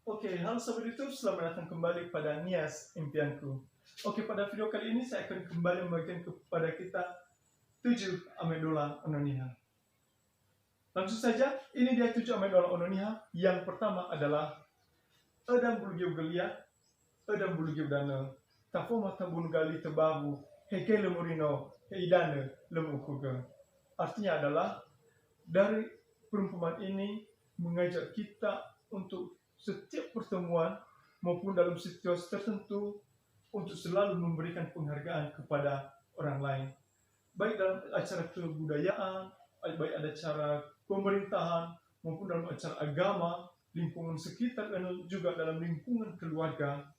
Oke, halo Sobat YouTube, selamat datang kembali pada Nias Impianku. Oke, pada video kali ini saya akan kembali membagikan kepada kita 7 amendola ononiha. Langsung saja, ini dia 7 amendola ononiha. Yang pertama adalah Edam Bulgiu Gelia, Edam Bulgiu Dana, Tafoma Tabun Gali Tebabu, Heke Lemurino, Heidane Lemukuga. Artinya adalah, dari perumpamaan ini mengajak kita untuk setiap pertemuan maupun dalam situasi tertentu untuk selalu memberikan penghargaan kepada orang lain. Baik dalam acara kebudayaan, baik ada acara pemerintahan, maupun dalam acara agama, lingkungan sekitar, dan juga dalam lingkungan keluarga,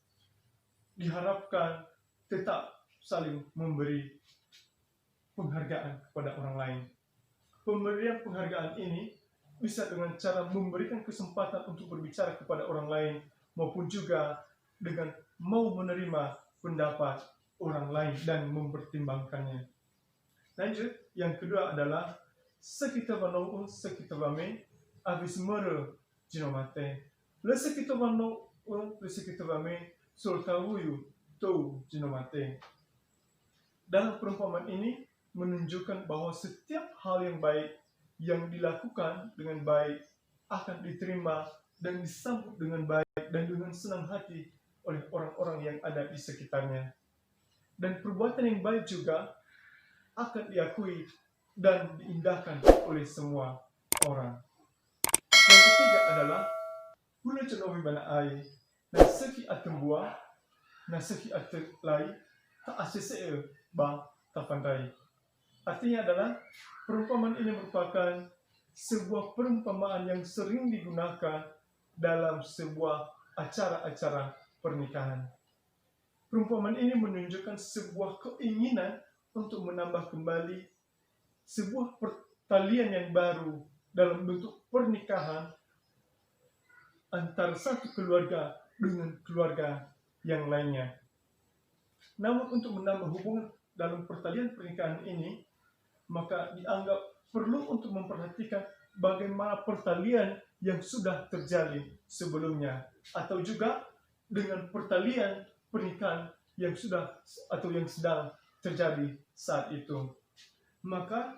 diharapkan tetap saling memberi penghargaan kepada orang lain. Pemberian penghargaan ini bisa dengan cara memberikan kesempatan untuk berbicara kepada orang lain, maupun juga dengan mau menerima pendapat orang lain dan mempertimbangkannya. Lanjut, yang kedua adalah sekita vanau sekita vame abis mere jinomate. Le sekita vanau le sekita vame soltawuyu tou jinomate. Dalam perumpamaan ini menunjukkan bahwa setiap hal yang baik yang dilakukan dengan baik akan diterima dan disambut dengan baik dan dengan senang hati oleh orang-orang yang ada di sekitarnya. Dan perbuatan yang baik juga akan diakui dan diindahkan oleh semua orang. Yang ketiga adalah hulu cenowi bana ai na seki atembua na seki atelai ta asese ba tafandai. Artinya adalah, perumpamaan ini merupakan sebuah perumpamaan yang sering digunakan dalam sebuah acara-acara pernikahan. Perumpamaan ini menunjukkan sebuah keinginan untuk menambah kembali sebuah pertalian yang baru dalam bentuk pernikahan antara satu keluarga dengan keluarga yang lainnya. Namun untuk menambah hubungan dalam pertalian pernikahan ini, maka dianggap perlu untuk memperhatikan bagaimana pertalian yang sudah terjalin sebelumnya, atau juga dengan pertalian pernikahan yang sudah atau yang sedang terjadi saat itu. Maka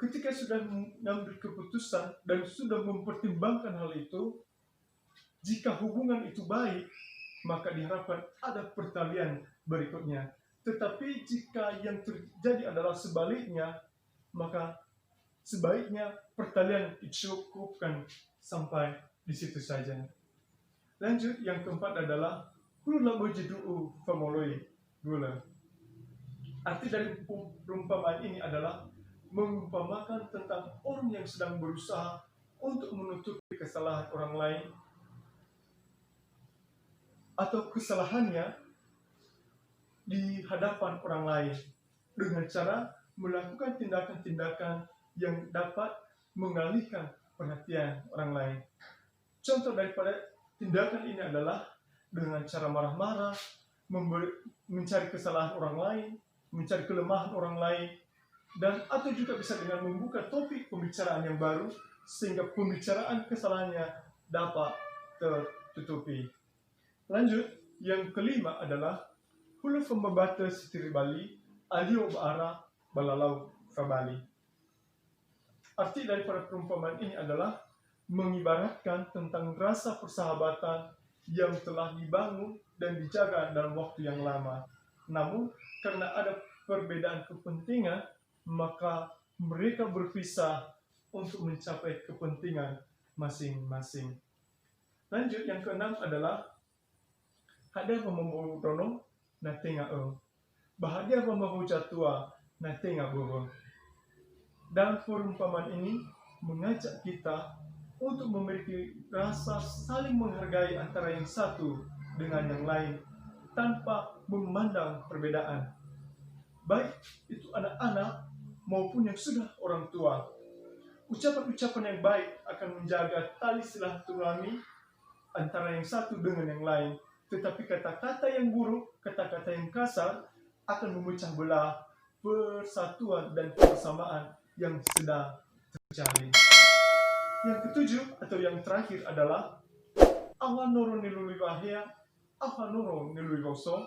ketika sudah mengambil keputusan dan sudah mempertimbangkan hal itu, jika hubungan itu baik, maka diharapkan ada pertalian berikutnya. Tetapi jika yang terjadi adalah sebaliknya, maka sebaiknya pertalian dicukupkan sampai di situ saja. Lanjut, yang keempat adalah hula bojidu famoloi gula. Arti dari perumpamaan ini adalah mengumpamakan tentang orang yang sedang berusaha untuk menutupi kesalahan orang lain atau kesalahannya di hadapan orang lain dengan cara melakukan tindakan-tindakan yang dapat mengalihkan perhatian orang lain. Contoh daripada tindakan ini adalah dengan cara marah-marah, mencari kesalahan orang lain, mencari kelemahan orang lain, dan atau juga bisa dengan membuka topik pembicaraan yang baru sehingga pembicaraan kesalahannya dapat tertutupi. Lanjut, yang kelima adalah hulu pembabata setiri Bali, alio baara balalau fabali. Arti daripada perumpamaan ini adalah mengibaratkan tentang rasa persahabatan yang telah dibangun dan dijaga dalam waktu yang lama. Namun, karena ada perbedaan kepentingan, maka mereka berpisah untuk mencapai kepentingan masing-masing. Lanjut, yang keenam adalah hada pembodono na tenga bahagia pembahu jatua na tenga bobo. Dalam perumpamaan ini mengajak kita untuk memiliki rasa saling menghargai antara yang satu dengan yang lain tanpa memandang perbedaan, baik itu anak-anak maupun yang sudah orang tua. Ucapan-ucapan yang baik akan menjaga tali silaturahmi antara yang satu dengan yang lain, tetapi kata-kata yang buruk, kata-kata yang kasar akan memecah belah persatuan dan kebersamaan yang sedang terjalin. Yang ketujuh atau yang terakhir adalah awa noro nilului bahia, awa noro nilului boso,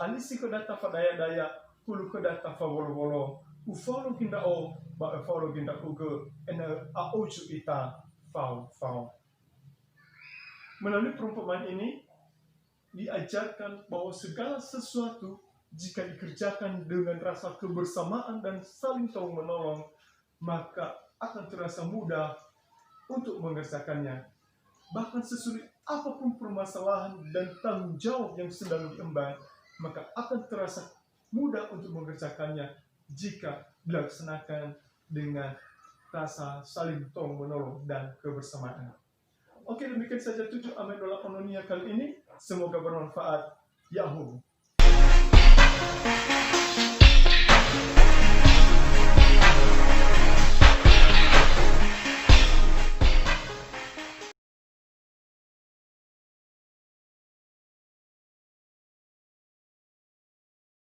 alisi ko data fadaya-daya, kulu ko data fawolo-wolo, ufolo ginda o, ba ufolo ginda uge, ena auju ita, fau. Melalui perumpamaan ini, diajarkan bahwa segala sesuatu jika dikerjakan dengan rasa kebersamaan dan saling tolong-menolong, maka akan terasa mudah untuk mengerjakannya. Bahkan sesulit apapun permasalahan dan tanggung jawab yang sedang diemban, maka akan terasa mudah untuk mengerjakannya jika dilaksanakan dengan rasa saling tolong-menolong dan kebersamaan. Oke, demikian saja 7 Amendola Ononia kali ini. Semoga bermanfaat. Yahoo!